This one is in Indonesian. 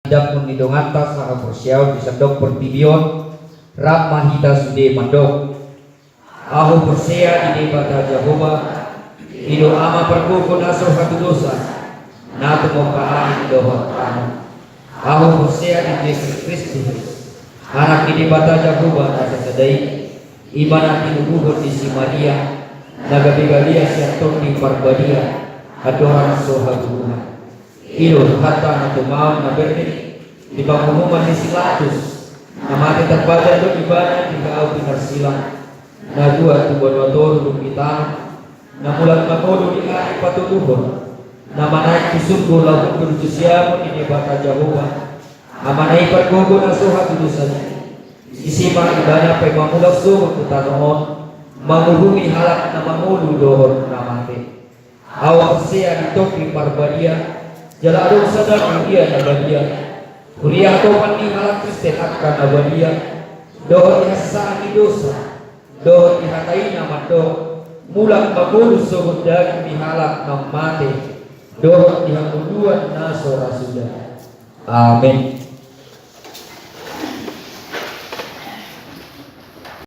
tidak menidong atas hak persiaw bisa dok pertibion rap mahita sude mandok ahu persea ide bata Jehovah ido ama perkukun asuh hatu dosa natu mokaan dohot kamu ahu persea di Yesus Kristus anak ide bata Jehovah asa sedai ibarat tinubuhut di Simadia naga begalia siatok di Parbadia adoran soha Tuhan ido kata natu mau naberni di pengumuman di Silatus namanya terbaca untuk ibadah di kau pinar silang na dua tubuh motor untuk kita na mulat makodo di hari patutuhon na manaik kusunggo lagun berjusiamu ini bata Jehovah amanai pergogo na soha tudusan isima ibadah pemamulak soha kutanoon menghubungi halak na mangulu dohon namate awak sea di topi Parbadia jaladong sadar dia na badia kuliah atau pandi halak Kristen akan abadia dohon ihasani dosa dohon ihatai nama doh mulak bagulus sohut daging dihalak nam mate dohon ihamuduan nasora sudah amin.